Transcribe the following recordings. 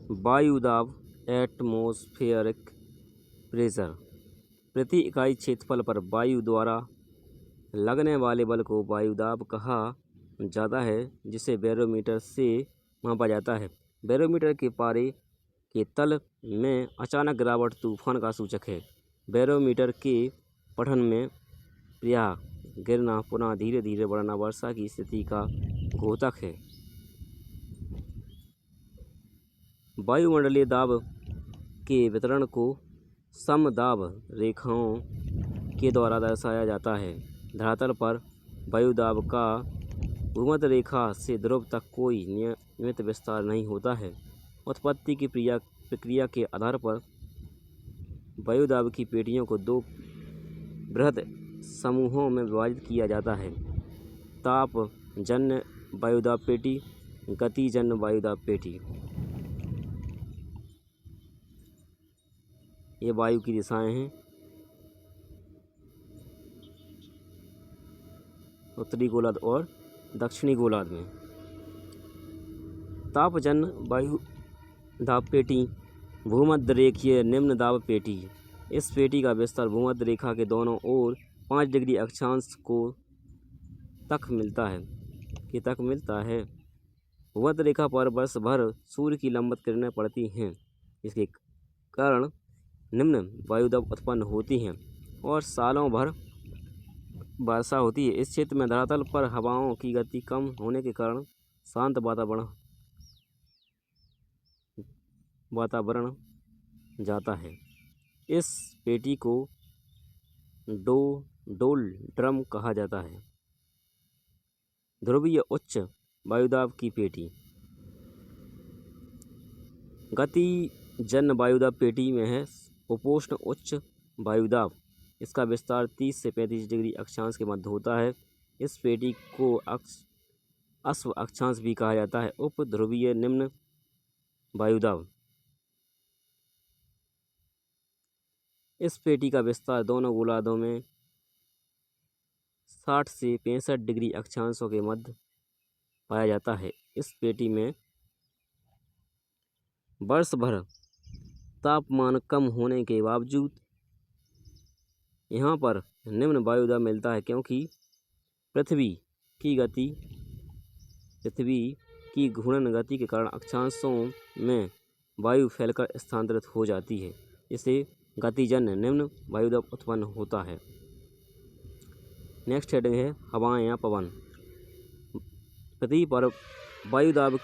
वायु दाब atmospheric pressure प्रति इकाई क्षेत्रफल पर वायु द्वारा लगने वाले बल को वायु दाब कहा जाता है, जिसे बैरोमीटर से मापा जाता है। बैरोमीटर के पारे के तल में अचानक गिरावट तूफान का सूचक है। बैरोमीटर के पठन में प्रायः गिरना पुनः धीरे धीरे बढ़ना वर्षा की स्थिति का द्योतक है। वायुमंडलीय दाब के वितरण को समदाब रेखाओं के द्वारा दर्शाया जाता है। धरातल पर वायुदाब का भूमध्य रेखा से ध्रुव तक कोई नियमित विस्तार नहीं होता है। उत्पत्ति की प्रक्रिया के आधार पर वायुदाब की पेटियों को दो बृहद समूहों में विभाजित किया जाता है: तापजन्य वायुदाब पेटी, गतिजन्य वायुदाब पेटी। ये वायु की दिशाएं हैं। उत्तरी गोलार्ध और दक्षिणी गोलार्ध में। तापजन्य वायु दाब पेटी भूमध्य रेखीय निम्न दाब पेटी। इस पेटी का विस्तार भूमध्य रेखा के दोनों ओर 5 डिग्री अक्षांश तक मिलता है। भूमध्य रेखा पर वर्ष भर सूर्य की लंबवत किरणें पड़ती हैं, इसके कारण निम्न वायुदाब उत्पन्न होती हैं और सालों भर वर्षा होती है। इस क्षेत्र में धरातल पर हवाओं की गति कम होने के कारण शांत वातावरण जाता है। इस पेटी को डोलड्रम कहा जाता है। ध्रुवीय उच्च वायुदाब की पेटी। गतिजन्य वायुदाब पेटी में है उपोष्ण उच्च वायुदाब। इसका विस्तार 30 से 35 डिग्री अक्षांश के मध्य होता है। इस पेटी को अश्व अक्षांश भी कहा जाता है। उप ध्रुवीय निम्न वायुदाब। इस पेटी का विस्तार दोनों गोलार्धों में 60 से 65 डिग्री अक्षांशों के मध्य पाया जाता है। इस पेटी में वर्ष भर तापमान कम होने के बावजूद यहाँ पर निम्न वायुदाब मिलता है, क्योंकि पृथ्वी की घूर्णन गति के कारण अक्षांशों में वायु फैलकर स्थानांतरित हो जाती है, जिससे गतिजन्य निम्न वायुदाब उत्पन्न होता है। नेक्स्ट हेडिंग है हवाएं या पवन। पृथ्वी पर वायुदाब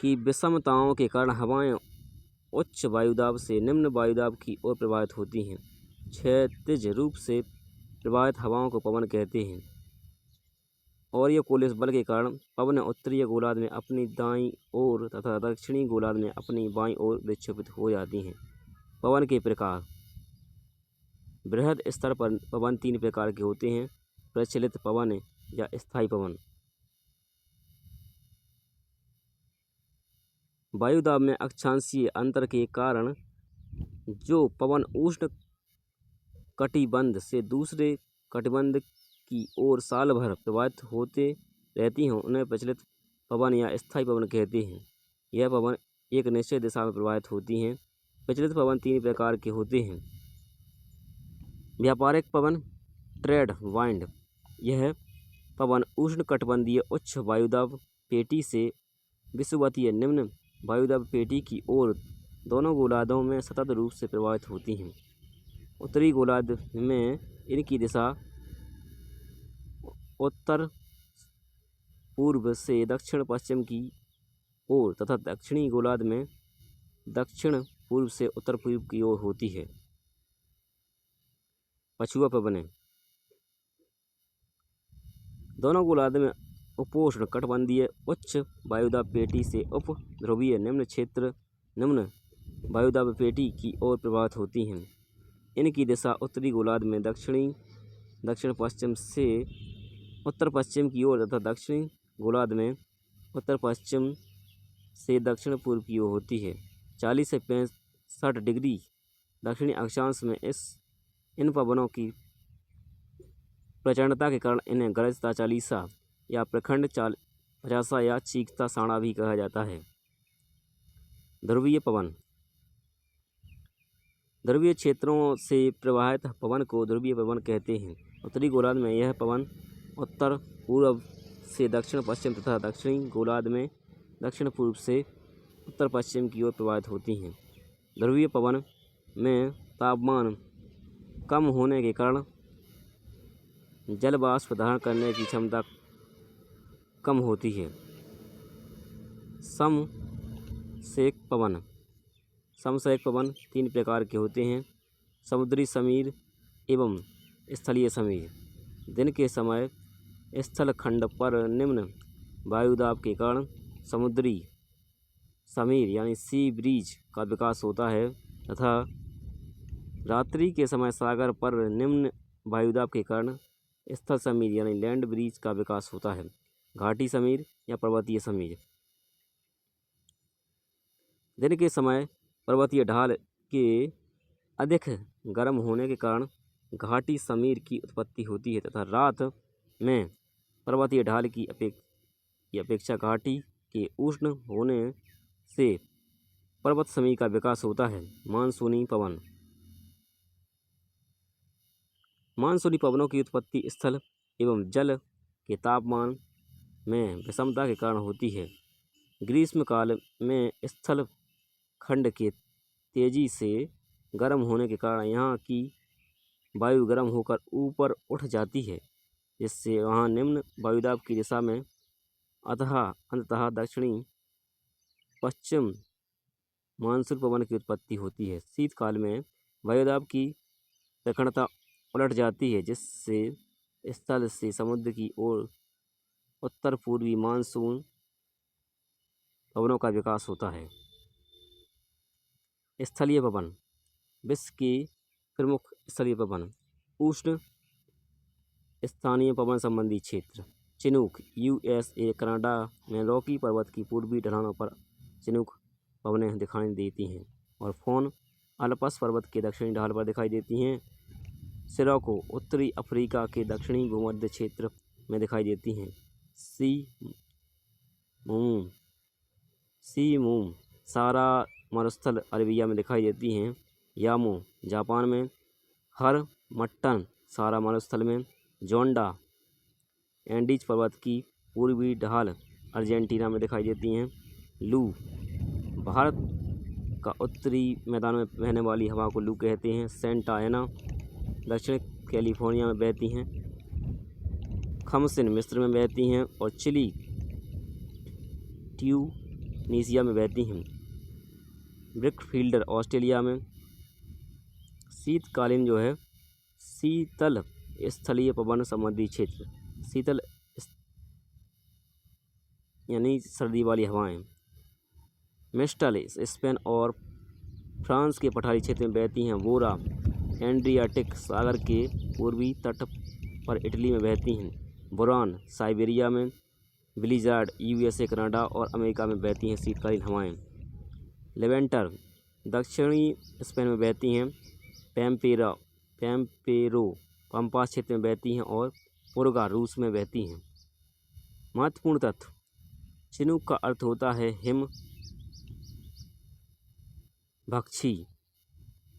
की विषमताओं के कारण हवाएं उच्च वायुदाब से निम्न वायुदाब की ओर प्रवाहित होती हैं। क्षैतिज रूप से प्रवाहित हवाओं को पवन कहते हैं और ये कोलिस बल के कारण पवन उत्तरीय गोलार्ध में अपनी दाईं ओर तथा दक्षिणी गोलार्ध में अपनी बाईं ओर विक्षेपित हो जाती हैं। पवन के प्रकार। बृहद स्तर पर पवन 3 प्रकार के होते हैं: प्रचलित पवन या स्थायी पवन। वायुदाब में अक्षांशीय अंतर के कारण जो पवन उष्ण कटिबंध से दूसरे कटिबंध की ओर साल भर प्रवाहित होते रहती हैं, उन्हें प्रचलित पवन या स्थायी पवन कहते हैं। यह पवन एक निश्चित दिशा में प्रवाहित होती हैं। प्रचलित पवन 3 प्रकार के होते हैं: व्यापारिक पवन, ट्रेड वाइंड। यह पवन उष्णकटिबंधीय उच्च वायुदाब पेटी से विषुवतीय निम्न वायुदाब पेटी की ओर दोनों गोलार्धों में सतत रूप से प्रवाहित होती हैं। उत्तरी गोलार्ध में इनकी दिशा उत्तर पूर्व से दक्षिण पश्चिम की ओर तथा दक्षिणी गोलार्ध में दक्षिण पूर्व से उत्तर पूर्व की ओर होती है। पछुआ पवनें। दोनों गोलार्ध में उपोष्ण कटिबंधीय उच्च वायुदाब पेटी से उप ध्रुवीय निम्न वायुदाब पेटी की ओर प्रवाहित होती हैं। इनकी दिशा उत्तरी गोलार्ध में दक्षिण पश्चिम से उत्तर पश्चिम की ओर तथा दक्षिणी गोलार्ध में उत्तर पश्चिम से दक्षिण पूर्व की ओर होती है। 40 से 65 डिग्री दक्षिणी अक्षांश में इन पवनों की प्रचंडता के कारण इन्हें गरजता चालीसा या प्रखंड भजासा या चीखता साड़ा भी कहा जाता है। ध्रुवीय पवन। ध्रुवीय क्षेत्रों से प्रवाहित पवन को ध्रुवीय पवन कहते हैं। उत्तरी गोलार्ध में यह पवन उत्तर पूर्व से दक्षिण पश्चिम तथा दक्षिणी गोलार्ध में दक्षिण पूर्व से उत्तर पश्चिम की ओर प्रवाहित होती हैं। ध्रुवीय पवन में तापमान कम होने के कारण जल वाष्प धारण करने की क्षमता कम होती है। समसेक पवन। समसेक पवन 3 प्रकार के होते हैं, समुद्री समीर एवं स्थलीय समीर। दिन के समय स्थल खंड पर निम्न वायुदाब के कारण समुद्री समीर यानी सी ब्रीज का विकास होता है तथा रात्रि के समय सागर पर निम्न वायुदाब के कारण स्थल समीर यानी लैंड ब्रीज का विकास होता है। घाटी समीर या पर्वतीय समीर। दिन के समय पर्वतीय ढाल के अधिक गर्म होने के कारण घाटी समीर की उत्पत्ति होती है तथा रात में पर्वतीय ढाल की अपेक्षा घाटी के उष्ण होने से पर्वत समीर का विकास होता है। मानसूनी पवन। मानसूनी पवनों की उत्पत्ति स्थल एवं जल के तापमान में विषमता के कारण होती है। ग्रीष्म काल में स्थल खंड के तेजी से गर्म होने के कारण यहाँ की वायु गर्म होकर ऊपर उठ जाती है, जिससे वहाँ निम्न वायुदाब की दिशा में अंततः दक्षिणी पश्चिम मानसून पवन की उत्पत्ति होती है। शीतकाल में वायुदाब की प्रखंडता उलट जाती है, जिससे स्थल से समुद्र की ओर उत्तर पूर्वी मानसून पवनों का विकास होता है। स्थलीय पवन। विश्व के प्रमुख स्थलीय पवन। उष्ण स्थानीय पवन संबंधी क्षेत्र। चिनूक USA कनाडा में रॉकी पर्वत की पूर्वी ढलानों पर चिनूक पवनें दिखाई देती हैं और फोन अल्पस पर्वत के दक्षिणी ढाल पर दिखाई देती हैं। सिरोको उत्तरी अफ्रीका के दक्षिणी भूमध्य क्षेत्र में दिखाई देती हैं। सी मूम सारा मरुस्थल अरेबिया में दिखाई देती हैं। यामो जापान में। हर मट्टन सारा मरुस्थल में। जोंडा एंडीज पर्वत की पूर्वी ढाल अर्जेंटीना में दिखाई देती हैं। लू भारत का उत्तरी मैदान में बहने वाली हवा को लू कहते हैं। सेंटा एना दक्षिण कैलिफोर्निया में बहती हैं। खमसिन मिस्र में बहती हैं और चिली ट्यूनीसिया में बहती हैं। ब्रिकफील्डर ऑस्ट्रेलिया में। शीतकालीन जो है शीतल स्थलीय पवन संबंधी क्षेत्र। शीतल यानी सर्दी वाली हवाएं। मिस्टल स्पेन और फ्रांस के पठारी क्षेत्र में बहती हैं। वोरा एड्रियाटिक सागर के पूर्वी तट पर इटली में बहती हैं। बुरान साइबेरिया में। ब्लिज़ार्ड USA कनाडा और अमेरिका में बहती हैं शीतकालीन हवाएं। लेवेंटर दक्षिणी स्पेन में बहती हैं। पैम्पेरो पम्पास क्षेत्र में बहती हैं और पुर्गा रूस में बहती हैं। महत्वपूर्ण तथ्य। चिनूक का अर्थ होता है हिम भक्षी।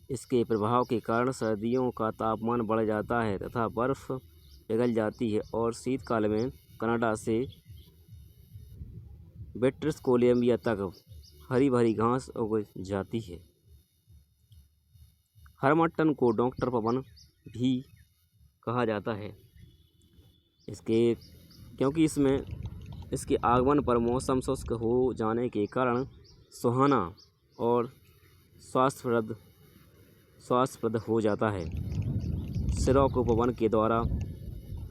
इसके प्रभाव के कारण सर्दियों का तापमान बढ़ जाता है तथा बर्फ पिघल जाती है और शीतकाल में कनाडा से ब्रिटिश कोलंबिया तक हरी भरी घास उग जाती है। हरमट्टन को डॉक्टर पवन भी कहा जाता है क्योंकि इसके आगमन पर मौसम शुष्क हो जाने के कारण सुहाना और स्वास्थ्यप्रद हो जाता है। सिरोको पवन के द्वारा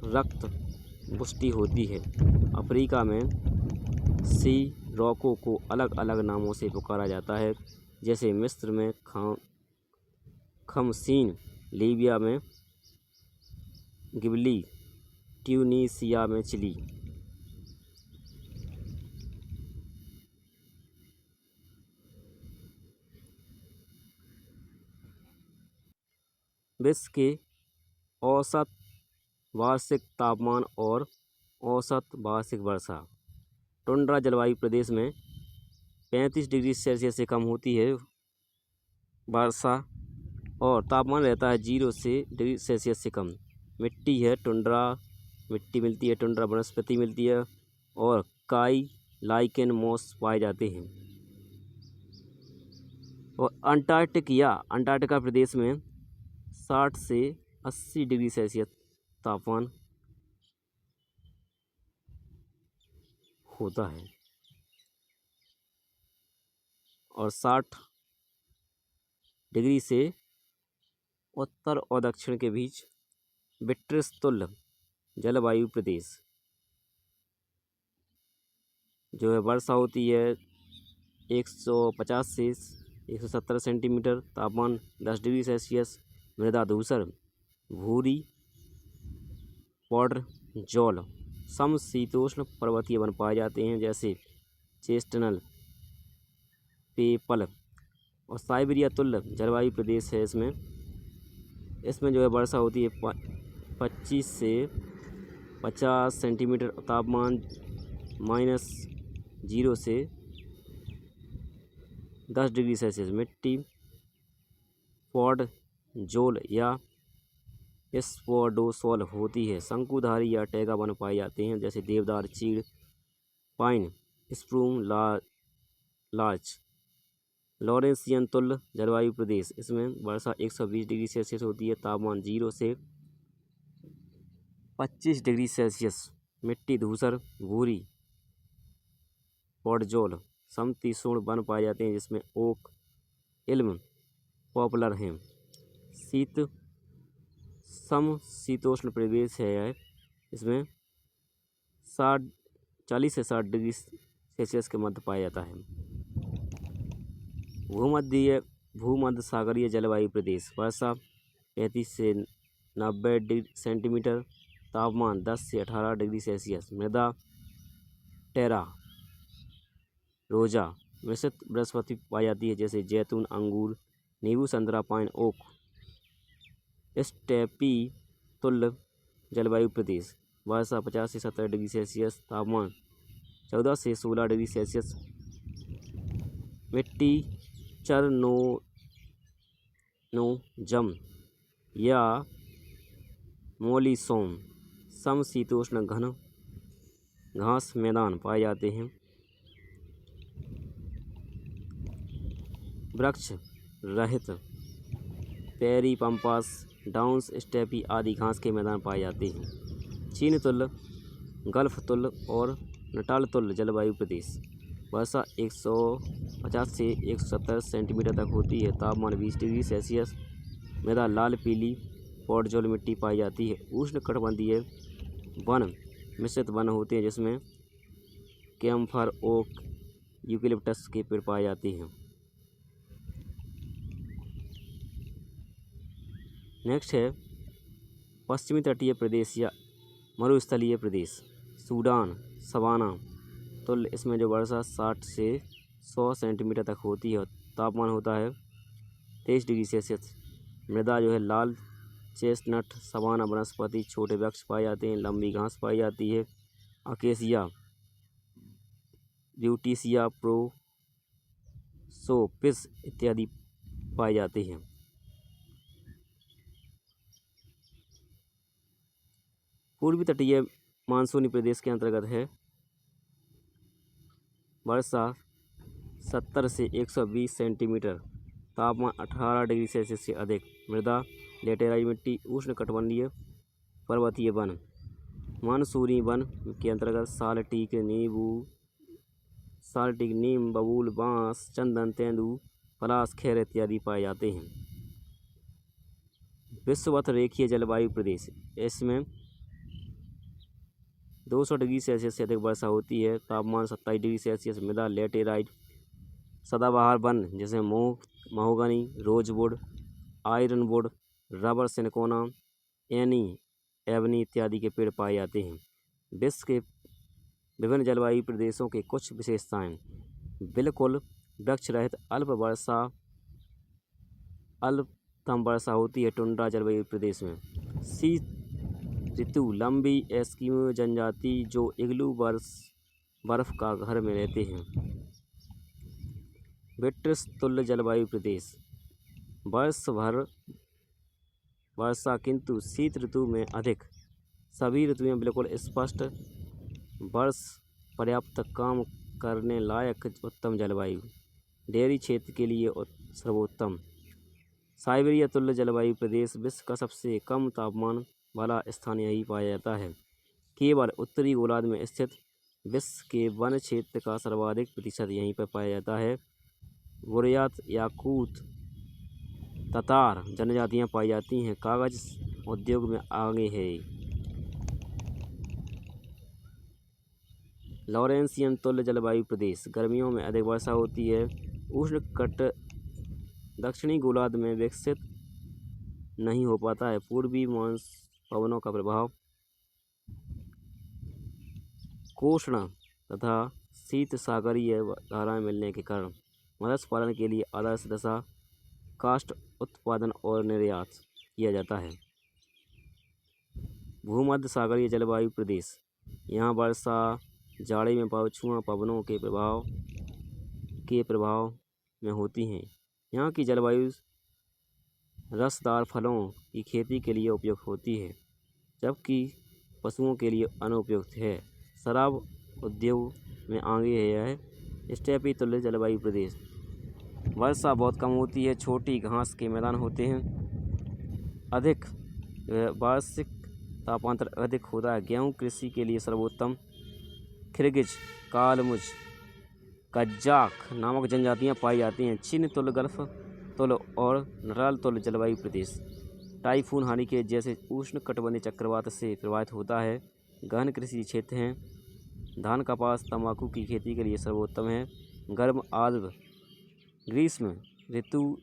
रक्त पुष्टि होती है। अफ्रीका में सिरोको को अलग अलग नामों से पुकारा जाता है, जैसे मिस्र में खमसीन, लीबिया में गिबली, ट्यूनीसिया में चिली। विश्व के औसत वार्षिक तापमान और औसत वार्षिक वर्षा। टुंड्रा जलवायु प्रदेश में 35 डिग्री सेल्सियस से कम होती है वर्षा और तापमान रहता है 0 से डिग्री सेल्सियस से कम। मिट्टी है टुंड्रा मिट्टी मिलती है, टुंड्रा वनस्पति मिलती है और काई लाइकेन मॉस पाए जाते हैं। और अंटार्कटिका प्रदेश में 60 से 80 डिग्री सेल्सियस तापमान होता है और 60 डिग्री से उत्तर और दक्षिण के बीच विट्रिस तुल्य जलवायु प्रदेश जो है वर्षा होती है 150 से 170 सेंटीमीटर, तापमान 10 डिग्री सेल्सियस, मृदा धूसर भूरी पॉडर जौल, समशीतोष्ण पर्वतीय वन पाए जाते हैं जैसे चेस्टनट पीपल और साइबेरिया तुल्य जलवायु प्रदेश है। इसमें जो है वर्षा होती है 25 से 50 सेंटीमीटर, तापमान -0 से 10 डिग्री सेल्सियस। मिट्टी पॉड जोल या स्पोडोसॉल होती है। शंकुधारी या टैगा वन पाए जाते हैं जैसे देवदार, चीड़, पाइन, स्प्रूम, लार्च। लॉरेंसियन तुल्य जलवायु प्रदेश, इसमें वर्षा 120 डिग्री सेल्सियस होती है, तापमान 0 से 25 डिग्री सेल्सियस। मिट्टी धूसर भूरी पॉडजोल, समशीतोष्ण वन पाए जाते हैं जिसमें ओक, इल्म, पॉपुलर हैं। समशीतोष्ण प्रदेश है, इसमें 40 से 60 डिग्री सेल्सियस के मध्य पाया जाता है। भूमध्य सागरीय जलवायु प्रदेश, वर्षा 35 से 90 सेंटीमीटर, तापमान 10 से 18 डिग्री सेल्सियस। मृदा टेरा रोजा मिश्रित वनस्पति पाई जाती है जैसे जैतून, अंगूर, नींबू, संतरा, पाइन, ओक। स्टेपी तुल्य जलवायु प्रदेश, वर्षा 50 से 70 डिग्री सेल्सियस, तापमान 14 से 16 डिग्री सेल्सियस। मिट्टी चरनोजम या मोलिसोम, समशीतोष्ण घन घास मैदान पाए जाते हैं। वृक्ष रहित पेरी पंपास, डाउन्स, स्टेपी आदि घास के मैदान पाए जाते हैं। चीन तुल्य, गल्फ तुल्य और नटाल तुल्य जलवायु प्रदेश, वर्षा 150 से 170 सेंटीमीटर तक होती है, तापमान 20 डिग्री सेल्सियस। मृदा लाल पीली पॉडजोल मिट्टी पाई जाती है। उष्णकटिबंधीय वन मिश्रित वन होते हैं जिसमें कैम्फर, ओक, यूकेलिप्टस के पेड़ पाए जाते हैं। नेक्स्ट है पश्चिमी तटीय प्रदेश या मरुस्थलीय प्रदेश, सूडान सवाना तुल्य, इसमें जो वर्षा 60 से 100 सेंटीमीटर तक होती है और तापमान होता है 23 डिग्री सेल्सियस। मृदा जो है लाल चेस्टनट सवाना वनस्पति, छोटे वृक्ष पाए जाते हैं, लंबी घास पाई जाती है, अकेसिया, ब्यूटिसिया, प्रोसोपिस इत्यादि पाए जाते हैं। पूर्वी तटीय मानसूनी प्रदेश के अंतर्गत है, वर्षा 70 से 120 सेंटीमीटर, तापमान 18 डिग्री सेल्सियस से अधिक। मृदा लेटेराइट मिट्टी, उष्णकटिबंधीय पर्वतीय वन। मानसूनी वन के अंतर्गत सालटीक, नीम, बबूल, बांस, चंदन, तेंदू, पलाश, खैर इत्यादि पाए जाते हैं। विषुवत रेखीय जलवायु प्रदेश, इसमें 200 डिग्री सेल्सियस से अधिक वर्षा होती है, तापमान 27 डिग्री सेल्सियस। मृदा लेटेराइट सदाबहार वन जैसे mahogany, rosewood, Ironwood, rubber, cinchona, ebony इत्यादि के पेड़ पाए जाते हैं। विश्व के विभिन्न जलवायु प्रदेशों के कुछ विशेषताएं: बिल्कुल वृक्ष रहित अल्पतम वर्षा होती है टुंड्रा जलवायु प्रदेश में। शीत ऋतु, लंबी एस्किमो जनजाति जो इग्लू बर्फ का घर में रहते हैं। ब्रिटिश तुल्य जलवायु प्रदेश, वर्ष भर वर्षा किंतु शीत ऋतु में अधिक, सभी ऋतुएं बिल्कुल स्पष्ट, वर्ष पर्याप्त काम करने लायक उत्तम जलवायु, डेयरी क्षेत्र के लिए सर्वोत्तम। साइबेरिया तुल्य जलवायु प्रदेश, विश्व का सबसे कम तापमान वाला स्थान यही पाया जाता है। केवल उत्तरी गोलार्ध में स्थित विश्व के वन क्षेत्र का सर्वाधिक प्रतिशत यहीं पर पाया जाता है। बुर्यात, याकूत, ततार जनजातियां पाई जाती हैं। कागज उद्योग में आगे है। लॉरेंसियन तुल्य जलवायु प्रदेश, गर्मियों में अधिक वर्षा होती है। उष्ण दक्षिणी गोलार्ध में विकसित नहीं हो पाता है। पूर्वी पवनों का प्रभाव, कोष्ण तथा शीत सागरीय धाराएं मिलने के कारण मत्स्य पालन के लिए आदर्श दशा, काष्ठ उत्पादन और निर्यात किया जाता है। भूमध्य सागरीय जलवायु प्रदेश, यहाँ वर्षा जाड़े में पछुआ पवनों के प्रभाव में होती हैं। यहाँ की जलवायु रसदार फलों की खेती के लिए उपयुक्त होती है, जबकि पशुओं के लिए अनुपयुक्त है। शराब उद्योग में आगे है यह। स्टेपी तुल्य जलवायु प्रदेश, वर्षा बहुत कम होती है, छोटी घास के मैदान होते हैं, अधिक वार्षिक तापांतर अधिक होता है। गेहूँ कृषि के लिए सर्वोत्तम। किर्गिज, कालमुज, कज़ाक नामक जनजातियां पाई जाती हैं। चीन तुल्य, गल्फ तुल्य और नटाल तुल्य जलवायु प्रदेश, टाइफून, हारिकेन जैसे उष्णकटिबंधीय चक्रवात से प्रभावित होता है। गहन कृषि क्षेत्र हैं। धान, कपास, तंबाकू की खेती के लिए सर्वोत्तम है। गर्म आर्द्र ग्रीष्म ऋतु,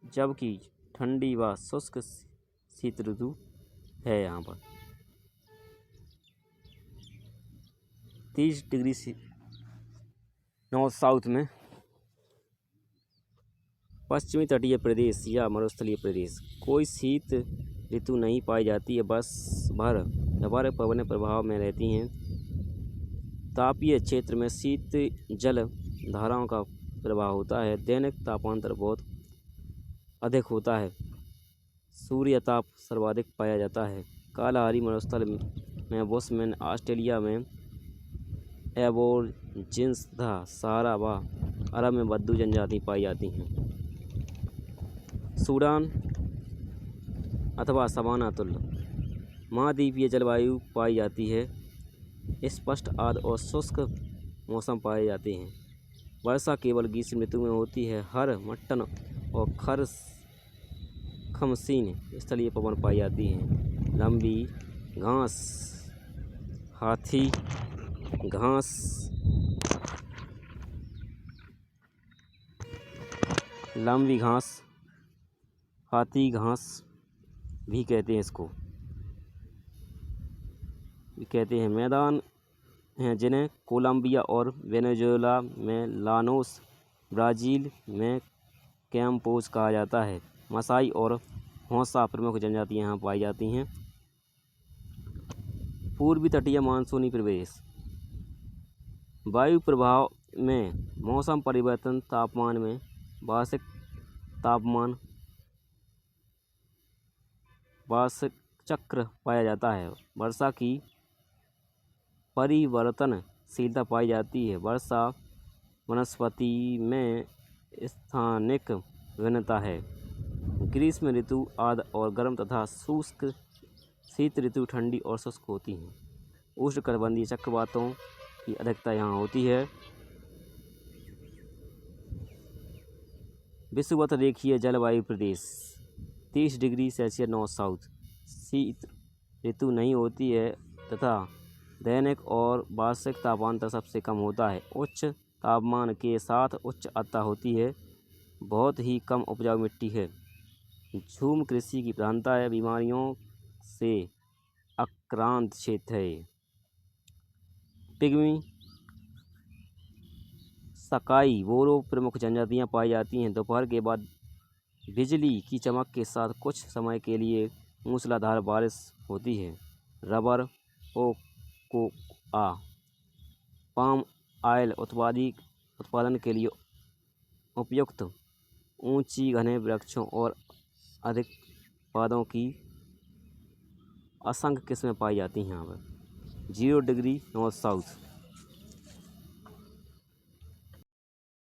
जबकि ठंडी व शुष्क शीत ऋतु है। यहाँ पर 30 डिग्री नॉर्थ साउथ में पश्चिमी तटीय प्रदेश या मरुस्थलीय प्रदेश, कोई शीत ऋतु नहीं पाई जाती है। वर्ष भर व्यापक पवन प्रभाव में रहती हैं। तापीय क्षेत्र में शीत जल धाराओं का प्रभाव होता है। दैनिक तापांतर बहुत अधिक होता है। सूर्य ताप सर्वाधिक पाया जाता है। कालाहारी मरुस्थल में बुशमैन, ऑस्ट्रेलिया में एबोरिजिन्स तथा सहारा व अरब में बद्दू जनजाति पाई जाती हैं। सूडान अथवा सवाना तुल्य महाद्वीपीय जलवायु पाई जाती है। स्पष्ट आर्द्र और शुष्क मौसम पाए जाते हैं। वर्षा केवल ग्रीष्म ऋतु में होती है। हर, मट्टन और खमसीन स्थलीय पवन पाई जाती हैं। लंबी घास, हाथी घास, लंबी घास, हाथी घास भी कहते हैं इसको, कहते हैं। मैदान हैं जिन्हें कोलंबिया और वेनेजुएला में लानोस, ब्राज़ील में कैम्पोज कहा जाता है। मसाई और हौसा प्रमुख जनजातियां यहाँ पाई जाती हैं। पूर्वी तटीय मानसूनी प्रदेश, वायु प्रभाव में मौसम परिवर्तन, तापमान में वार्षिक चक्र पाया जाता है। वर्षा की परिवर्तनशीलता पाई जाती है। वर्षा वनस्पति में स्थानिक विभिन्नता है। ग्रीष्म ऋतु आर्द्र और गर्म तथा शुष्क, शीत ऋतु ठंडी और शुष्क होती हैं। उष्णकटिबंधीय चक्रवातों की अधिकता यहाँ होती है। विषुवत रेखीय जलवायु प्रदेश, 30 डिग्री सेल्सियस नॉर्थ साउथ, शीत ऋतु नहीं होती है तथा दैनिक और वार्षिक तापांतर सबसे कम होता है। उच्च तापमान के साथ उच्च आर्द्रता होती है। बहुत ही कम उपजाऊ मिट्टी है। झूम कृषि की प्रधानता है। बीमारियों से आक्रांत क्षेत्र है। पिग्मी, सकाई बोरो प्रमुख जनजातियां पाई जाती हैं। दोपहर के बाद बिजली की चमक के साथ कुछ समय के लिए मूसलाधार बारिश होती है। रबर, कोकोआ, पाम ऑयल उत्पादन के लिए उपयुक्त ऊंची घने वृक्षों और अधिक पौधों की असंख्य किस्में पाई जाती हैं यहाँ पर। 0 डिग्री नॉर्थ साउथ